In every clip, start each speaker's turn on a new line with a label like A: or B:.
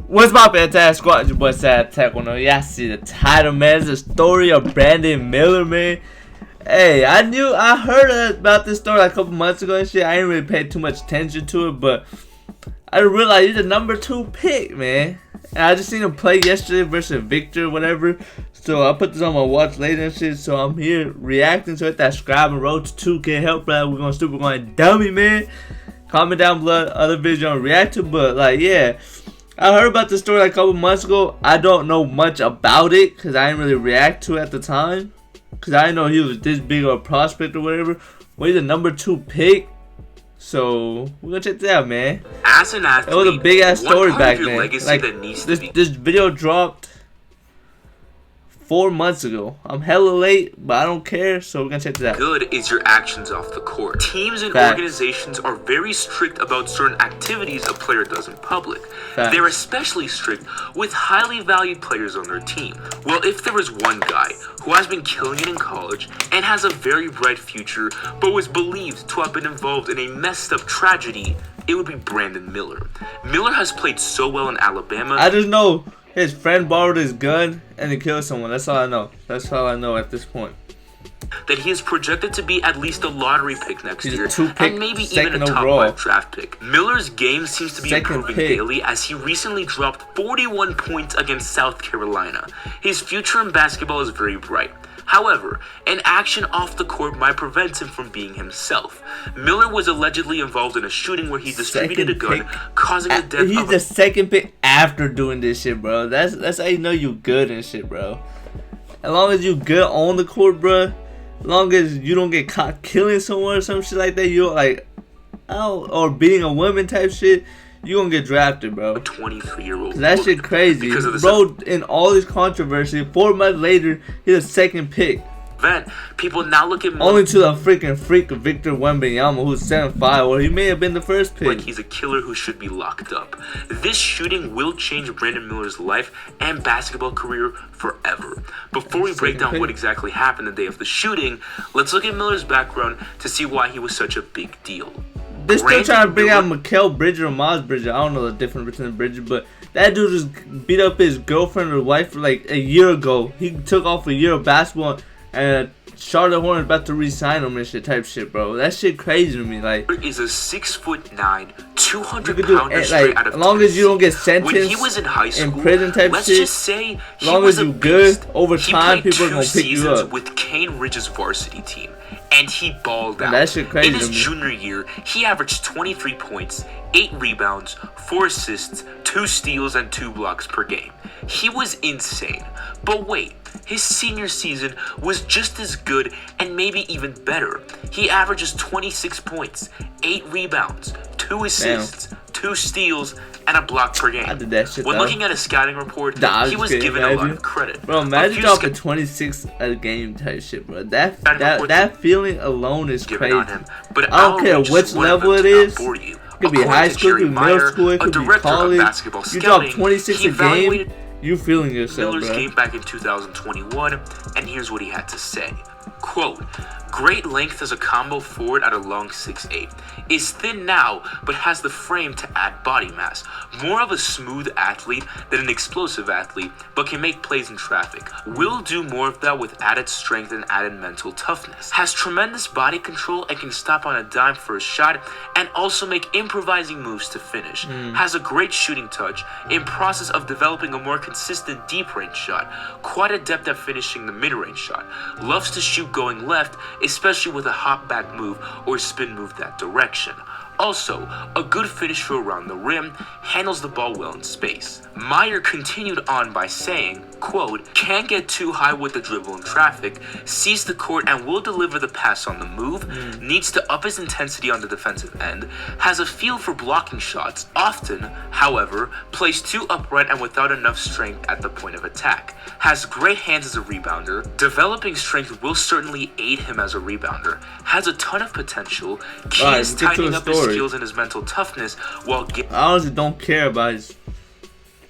A: What's my SatAttack squad? It's your boy SatAttack. When y'all see the title, man, it's the story of Brandon Miller, man. Hey, I heard about this story like a couple months ago and shit. I didn't really pay too much attention to it, but I realized he's the number 2 pick, man. And I just seen him play yesterday versus Victor, whatever. So I put this on my watch later and shit. So I'm here reacting to it. That subscribe and road to 2K help, bro. We're going stupid, going dummy, man. Comment down below other videos I'm react to, but like, yeah. I heard about this story like a couple months ago. I don't know much about it because I didn't really react to it at the time. Because I didn't know he was this big of a prospect or whatever. But he's the number 2 pick. So we're gonna check that out, man.
B: As an athlete,
A: it was a big ass story back then.
B: Like,
A: this video dropped 4 months ago. I'm hella late, but I don't care, so we're gonna check this out.
B: Good is your actions off the court. Teams and organizations are very strict about certain activities a player does in public. They're especially strict with highly valued players on their team. Well, if there was one guy who has been killing it in college and has a very bright future, but was believed to have been involved in a messed up tragedy, it would be Brandon Miller. Miller has played so well in Alabama.
A: I just know his friend borrowed his gun and he killed someone. That's all I know. That's all I know at this point.
B: That he is projected to be at least a lottery pick next year,
A: and
B: maybe even a top 5 draft pick. Miller's game seems to be improving daily as he recently dropped 41 points against South Carolina. His future in basketball is very bright. However, an action off the court might prevent him from being himself. Miller was allegedly involved in a shooting where he distributed a gun, causing the death of
A: He's the second pick after doing this shit, bro. That's how you know you good and shit, bro. As long as you good on the court, bro. As long as you don't get caught killing someone or some shit like that, you like, or beating a woman type shit, you gonna get drafted, bro.
B: A 23-year-old.
A: That shit crazy, bro. In all this controversy, 4 months later, he's the second pick.
B: People now look at
A: only to the freaking freak of Victor Wembanyama, who's 7'5", or he may have been the first pick.
B: Like he's a killer who should be locked up. This shooting will change Brandon Miller's life and basketball career forever. Before we break down what exactly happened the day of the shooting, let's look at Miller's background to see why he was such a big deal.
A: They're still trying to bring out Mikal Bridger or Miles Bridger. I don't know the difference between Bridger, but that dude just beat up his girlfriend or wife like a year ago. He took off a year of basketball, and Charlotte Hornets about to re-sign him and shit type shit, bro. That shit crazy to me. Like,
B: is a 6'9", 200-pounder straight out of
A: as long as you don't get sentenced
B: when he was in high school,
A: in prison type
B: let's
A: shit.
B: Just say
A: as long as you good over time, people are gonna pick you up.
B: With Cane Ridge's varsity team, and he balled out.
A: That shit crazy.
B: In his junior year, he averaged 23 points, 8 rebounds, 4 assists, 2 steals, and 2 blocks per game. He was insane. But wait, his senior season was just as good and maybe even better. He averages 26 points, 8 rebounds, 2 assists, 2 steals, and a block per game.
A: I did that shit,
B: when looking at a scouting report, he was given a lot of credit.
A: Bro, imagine dropping 26 a game type shit, bro. That feeling alone is crazy.
B: But
A: I don't care which level it is. It could be high school, it could be middle school, it could be college. You drop 26 a game, you feeling yourself,
B: Miller's
A: bro.
B: game back in 2021, and here's what he had to say. Quote, great length as a combo forward at a long 6'8". Is thin now, but has the frame to add body mass. More of a smooth athlete than an explosive athlete, but can make plays in traffic. Will do more of that with added strength and added mental toughness. Has tremendous body control and can stop on a dime for a shot, and also make improvising moves to finish. Has a great shooting touch, in process of developing a more consistent deep range shot. Quite adept at finishing the mid-range shot. Loves to shoot going left, especially with a hop back move or spin move that direction. Also, a good finisher around the rim, handles the ball well in space. Meyer continued on by saying, quote, can't get too high with the dribble in traffic, sees the court and will deliver the pass on the move, needs to up his intensity on the defensive end, has a feel for blocking shots, often, however, plays too upright and without enough strength at the point of attack, has great hands as a rebounder, developing strength will certainly aid him as a rebounder, has a ton of potential, key is tightening up his skills and his mental toughness while
A: I honestly don't care about his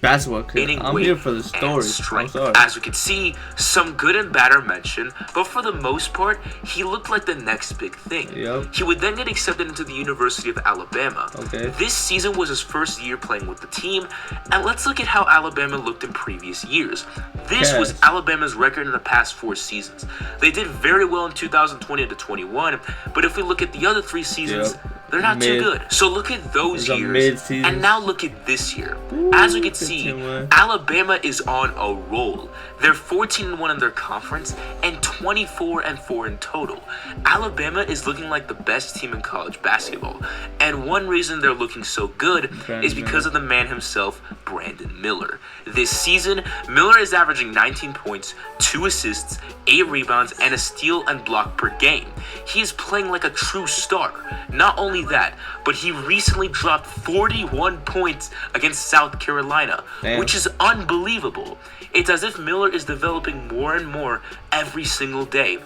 A: basketball kid.
B: Gaining
A: I'm
B: weight
A: here for the
B: and
A: story.
B: strength.
A: I'm sorry.
B: As we can see, some good and bad are mentioned, but for the most part, he looked like the next big thing.
A: Yep.
B: He would then get accepted into the University of Alabama.
A: Okay.
B: This season was his first year playing with the team, and let's look at how Alabama looked in previous years. This was Alabama's record in the past 4 seasons. They did very well in 2020 to 21, but if we look at the other 3 seasons, they're not too good. So look at those years, and now look at this year. As we can see, Alabama is on a roll. They're 14-1 in their conference and 24-4 in total. Alabama is looking like the best team in college basketball, and one reason they're looking so good is because of the man himself, Brandon Miller. This season, Miller is averaging 19 points, 2 assists, 8 rebounds, and a steal and block per game. He is playing like a true star. Not only that, but he recently dropped 41 points against South Carolina, which is unbelievable. It's as if Miller is developing more and more every single day.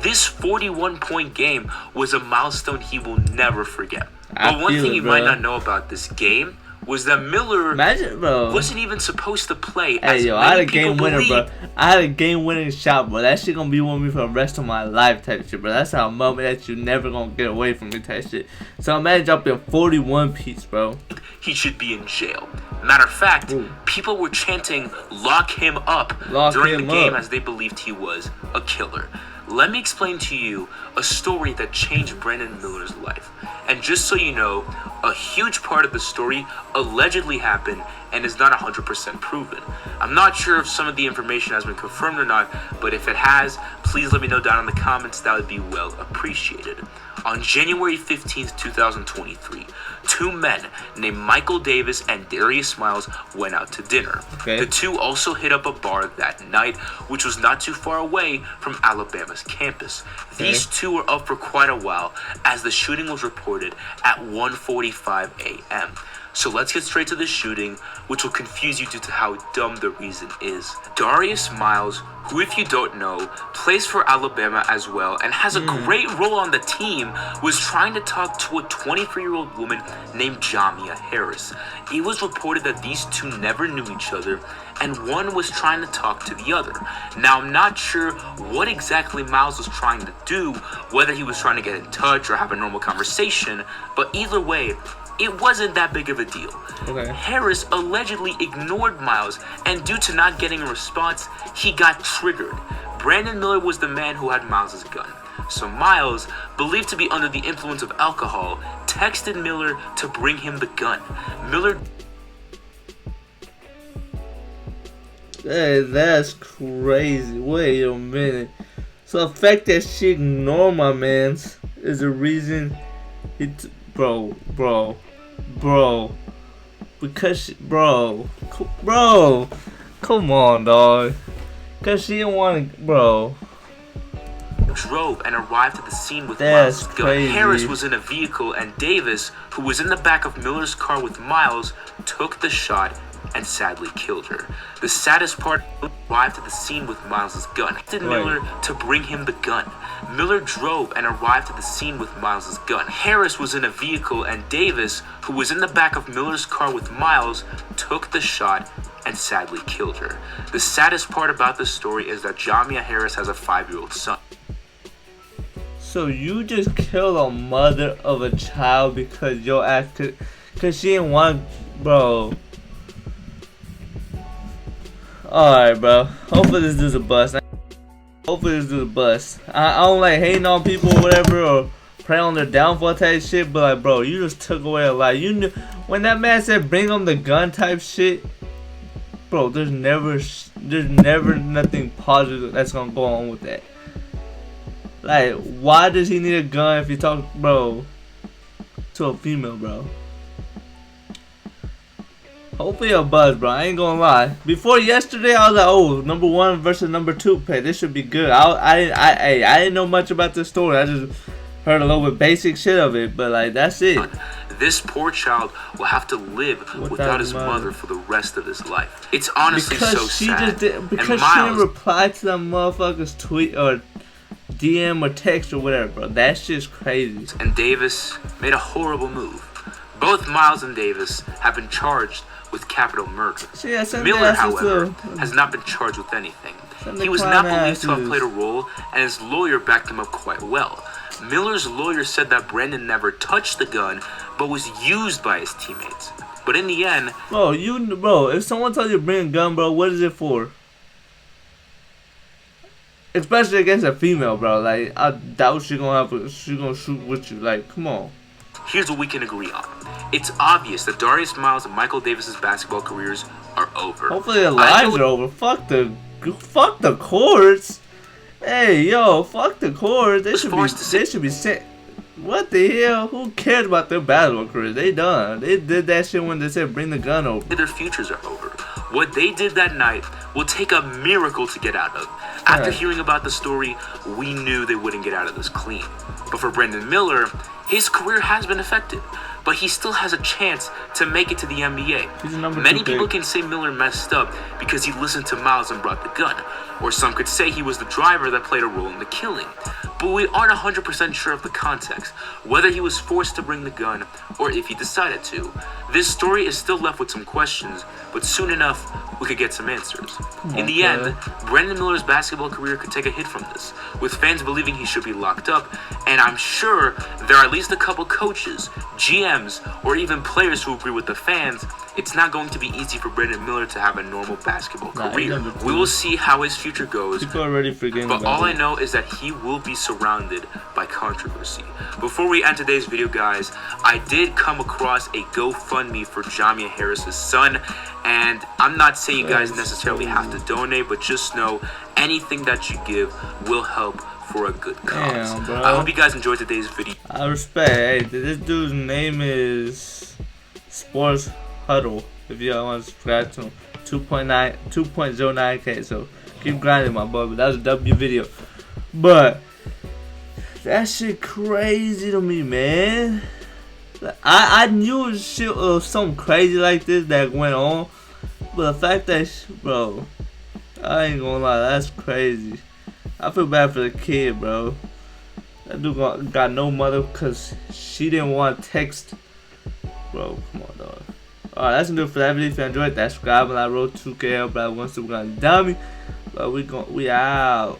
B: This 41-point game was a milestone he will never forget. But one thing you might not know about this game was that Miller wasn't even supposed to play.
A: Hey, yo, I had a game winner, bro. I had a game-winning shot, bro. That shit gonna be with me for the rest of my life type shit, bro. That's how a moment that you never gonna get away from me type shit. So imagine dropping a 41 piece, bro.
B: He should be in jail. Matter of fact, people were chanting, "Lock him up," during the game as they believed he was a killer. Let me explain to you a story that changed Brandon Miller's life. And just so you know, a huge part of the story allegedly happened and is not 100% proven. I'm not sure if some of the information has been confirmed or not, but if it has, please let me know down in the comments. That would be well appreciated. On January 15th, 2023, 2 men named Michael Davis and Darius Miles went out to dinner. The 2 also hit up a bar that night, which was not too far away from Alabama's campus. These 2 were up for quite a while as the shooting was reported at 1:45 a.m. So let's get straight to the shooting, which will confuse you due to how dumb the reason is. Darius Miles, who, if you don't know, plays for Alabama as well and has a great role on the team, was trying to talk to a 23-year-old woman named Jamia Harris. It was reported that these 2 never knew each other, and one was trying to talk to the other. Now, I'm not sure what exactly Miles was trying to do, whether he was trying to get in touch or have a normal conversation, but either way, it wasn't that big of a deal. Harris allegedly ignored Miles, and due to not getting a response, he got triggered. Brandon Miller was the man who had Miles' gun. So Miles, believed to be under the influence of alcohol, texted Miller to bring him the gun. Miller...
A: Hey, that's crazy. Wait a minute. So the fact that she ignored my mans is the reason bro, because bro, come on, dog, because she didn't want to, bro.
B: Drove and arrived at the scene with Miles' gun. Harris was in a vehicle, and Davis, who was in the back of Miller's car with Miles, took the shot and sadly killed her. The saddest part, arrived at the scene with Miles' gun. Miller to bring him the gun. Miller drove and arrived at the scene with Miles' gun. Harris was in a vehicle, and Davis, who was in the back of Miller's car with Miles, took the shot and sadly killed her. The saddest part about this story is that Jamia Harris has a 5-year-old son.
A: So you just killed a mother of a child because your ass cause she didn't want, bro. Alright, bro. Hopefully this dude's a bust. Hopefully this dude's a bust. I don't like hating on people or whatever, or praying on their downfall type shit, but like, bro, you just took away a lot. You knew when that man said bring him the gun type shit, bro. There's never nothing positive that's gonna go on with that. Like, why does he need a gun if he talk, bro, to a female, bro? Hopefully a buzz, bro. I ain't gonna lie. Before yesterday, I was like, oh, number 1 versus number 2 pick. This should be good. I didn't know much about this story. I just heard a little bit basic shit of it, but like that's it.
B: This poor child will have to live without his mother for the rest of his life. It's honestly so sad.
A: Because she didn't reply to that motherfucker's tweet or DM or text or whatever, bro. That shit's crazy.
B: And Davis made a horrible move. Both Miles and Davis have been charged with capital murder.
A: Yeah,
B: Miller, however, has not been charged with anything. He was not believed to have played a role, and his lawyer backed him up quite well. Miller's lawyer said that Brandon never touched the gun, but was used by his teammates. But in the end,
A: bro, if someone tells you to bring a gun, bro, what is it for? Especially against a female, bro. Like, I doubt she gonna shoot with you. Like, come on.
B: Here's what we can agree on. It's obvious that Darius Miles and Michael Davis's basketball careers are over.
A: Hopefully their lives are over. Fuck the courts. Hey, yo, fuck the courts. They should be sent. What the hell? Who cares about their basketball career? They done. They did that shit when they said bring the gun over.
B: Their futures are over. What they did that night will take a miracle to get out of. After hearing about the story, we knew they wouldn't get out of this clean. But for Brandon Miller, his career has been affected, but he still has a chance to make it to the NBA. Many people can say Miller messed up because he listened to Miles and brought the gun, or some could say he was the driver that played a role in the killing. But we aren't 100% sure of the context, whether he was forced to bring the gun or if he decided to. This story is still left with some questions, but soon enough, we could get some answers. In the end, Brandon Miller's basketball career could take a hit from this, with fans believing he should be locked up, and I'm sure there are at least a couple coaches, GMs, or even players who agree with the fans. It's not going to be easy for Brandon Miller to have a normal basketball career. We will see how his future goes,
A: people already forgetting
B: but all I know is that he will be surrounded by controversy. Before we end today's video, guys, I did come across a GoFundMe for Jamia Harris's son, and I'm not saying you guys necessarily have to donate, but just know anything that you give will help for a good cause.
A: Damn, bro.
B: I hope you guys enjoyed today's video.
A: I respect. Hey, this dude's name is Sports Huddle. If y'all want to subscribe to him, 2.09K. So keep grinding, my boy. But that was a W video. But that shit crazy to me, man. I knew shit was something crazy like this that went on, but the fact that, bro, I ain't gonna lie, that's crazy. I feel bad for the kid, bro. That dude got no mother because she didn't want to text. Bro, come on, dog. Alright, that's gonna do it for that video. If you enjoyed that, subscribe and I wrote 2K, but I want to be dummy. But we out.